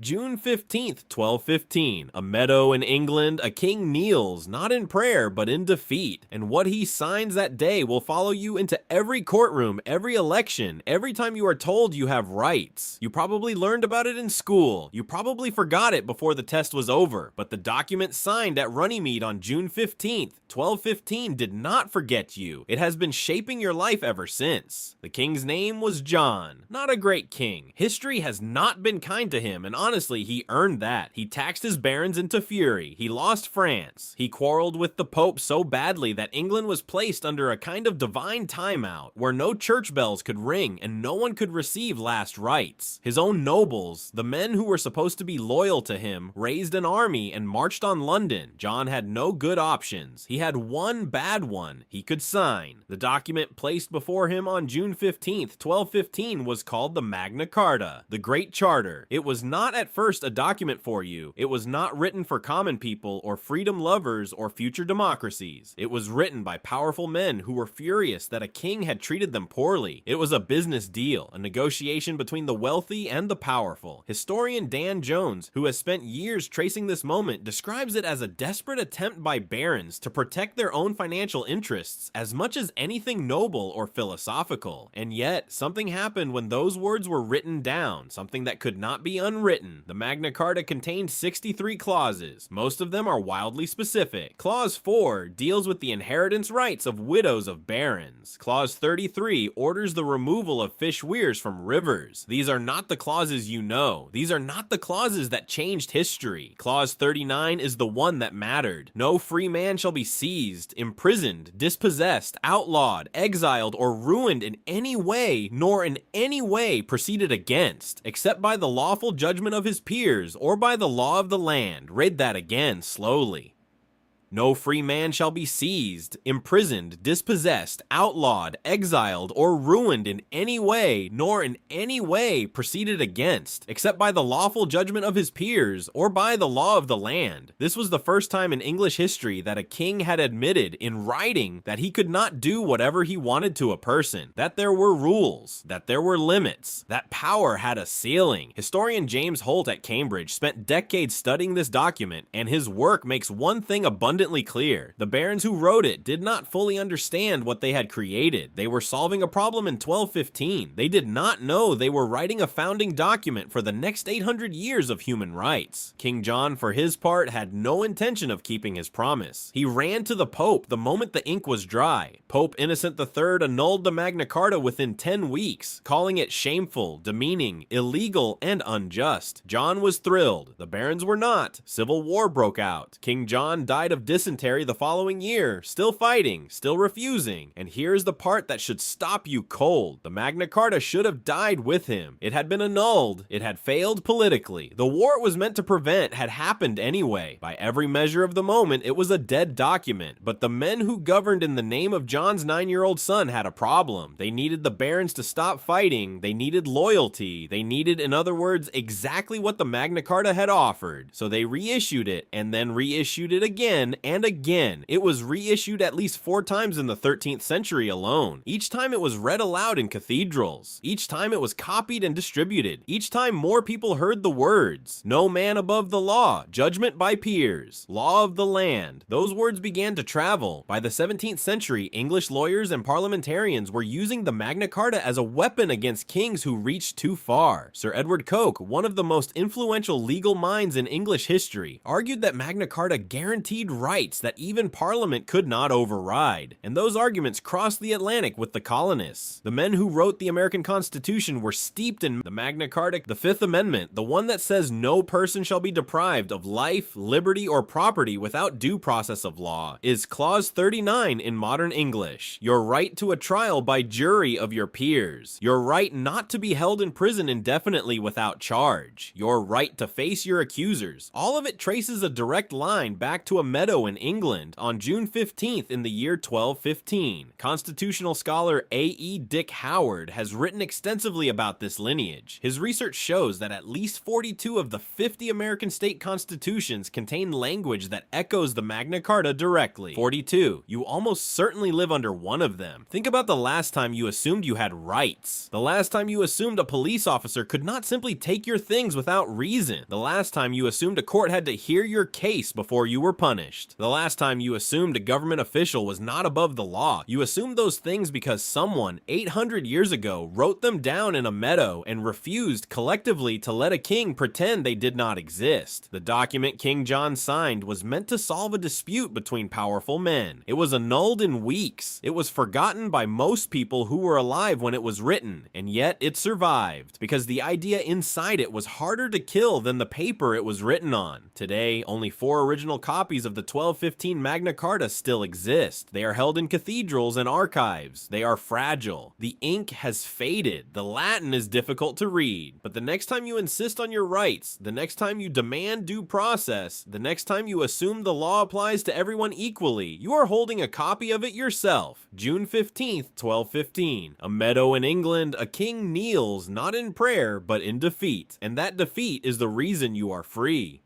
June 15th, 1215, a meadow in England, a king kneels, not in prayer, but in defeat, and what he signs that day will follow you into every courtroom, every election, every time you are told you have rights. You probably learned about it in school, you probably forgot it before the test was over, but the document signed at Runnymede on June 15th, 1215 did not forget you. It has been shaping your life ever since. The king's name was John. Not a great king. History has not been kind to him, and honestly, he earned that. He taxed his barons into fury. He lost France. He quarreled with the Pope so badly that England was placed under a kind of divine timeout, where no church bells could ring and no one could receive last rites. His own nobles, the men who were supposed to be loyal to him, raised an army and marched on London. John had no good options. He had one bad one he could sign. The document placed before him on June 15th, 1215 was called the Magna Carta, the Great Charter. It was not at first a document for you. It was not written for common people or freedom lovers or future democracies. It was written by powerful men who were furious that a king had treated them poorly. It was a business deal, a negotiation between the wealthy and the powerful. Historian Dan Jones, who has spent years tracing this moment, describes it as a desperate attempt by barons to protect their own financial interests as much as anything noble or philosophical. And yet, something happened when those words were written down, something that could not be unwritten. The Magna Carta contained 63 clauses. Most of them are wildly specific. Clause 4 deals with the inheritance rights of widows of barons. Clause 33 orders the removal of fish weirs from rivers. These are not the clauses you know. These are not the clauses that changed history. Clause 39 is the one that mattered. No free man shall be seized, imprisoned, dispossessed, outlawed, exiled, or ruined in any way, nor in any way proceeded against, except by the lawful judgment of his peers, or by the law of the land. Read that again slowly. No free man shall be seized, imprisoned, dispossessed, outlawed, exiled, or ruined in any way, nor in any way proceeded against, except by the lawful judgment of his peers, or by the law of the land. This was the first time in English history that a king had admitted in writing that he could not do whatever he wanted to a person, that there were rules, that there were limits, that power had a ceiling. Historian James Holt at Cambridge spent decades studying this document, and his work makes one thing abundantly clear. The barons who wrote it did not fully understand what they had created. They were solving a problem in 1215. They did not know they were writing a founding document for the next 800 years of human rights. King John, for his part, had no intention of keeping his promise. He ran to the Pope the moment the ink was dry. Pope Innocent III annulled the Magna Carta within 10 weeks, calling it shameful, demeaning, illegal, and unjust. John was thrilled. The barons were not. Civil war broke out. King John died of dysentery the following year, still fighting, still refusing. And here's the part that should stop you cold. The Magna Carta should have died with him. It had been annulled. It had failed politically. The war it was meant to prevent had happened anyway. By every measure of the moment, it was a dead document. But the men who governed in the name of John's 9-year-old son had a problem. They needed the barons to stop fighting. They needed loyalty. They needed, in other words, exactly what the Magna Carta had offered. So they reissued it, and then reissued it again and again. It was reissued at least 4 times in the 13th century alone. Each time it was read aloud in cathedrals. Each time it was copied and distributed. Each time more people heard the words. No man above the law. Judgment by peers. Law of the land. Those words began to travel. By the 17th century, English lawyers and parliamentarians were using the Magna Carta as a weapon against kings who reached too far. Sir Edward Coke, one of the most influential legal minds in English history, argued that Magna Carta guaranteed rights that even Parliament could not override. And those arguments crossed the Atlantic with the colonists. The men who wrote the American Constitution were steeped in the Magna Carta, the Fifth Amendment, the one that says no person shall be deprived of life, liberty, or property without due process of law, is Clause 39 in modern English. Your right to a trial by jury of your peers. Your right not to be held in prison indefinitely without charge. Your right to face your accusers. All of it traces a direct line back to a meadow Meadow in England on June 15th in the year 1215. Constitutional scholar A.E. Dick Howard has written extensively about this lineage. His research shows that at least 42 of the 50 American state constitutions contain language that echoes the Magna Carta directly. 42. You almost certainly live under one of them. Think about the last time you assumed you had rights. The last time you assumed a police officer could not simply take your things without reason. The last time you assumed a court had to hear your case before you were punished. The last time you assumed a government official was not above the law. You assumed those things because someone 800 years ago wrote them down in a meadow and refused collectively to let a king pretend they did not exist. The document King John signed was meant to solve a dispute between powerful men. It was annulled in weeks. It was forgotten by most people who were alive when it was written, and yet it survived because the idea inside it was harder to kill than the paper it was written on. Today, only 4 original copies of the 1215 Magna Carta still exist. They are held in cathedrals and archives. They are fragile. The ink has faded. The Latin is difficult to read. But the next time you insist on your rights, the next time you demand due process, the next time you assume the law applies to everyone equally, you are holding a copy of it yourself. June 15th, 1215. A meadow in England, a king kneels, not in prayer, but in defeat. And that defeat is the reason you are free.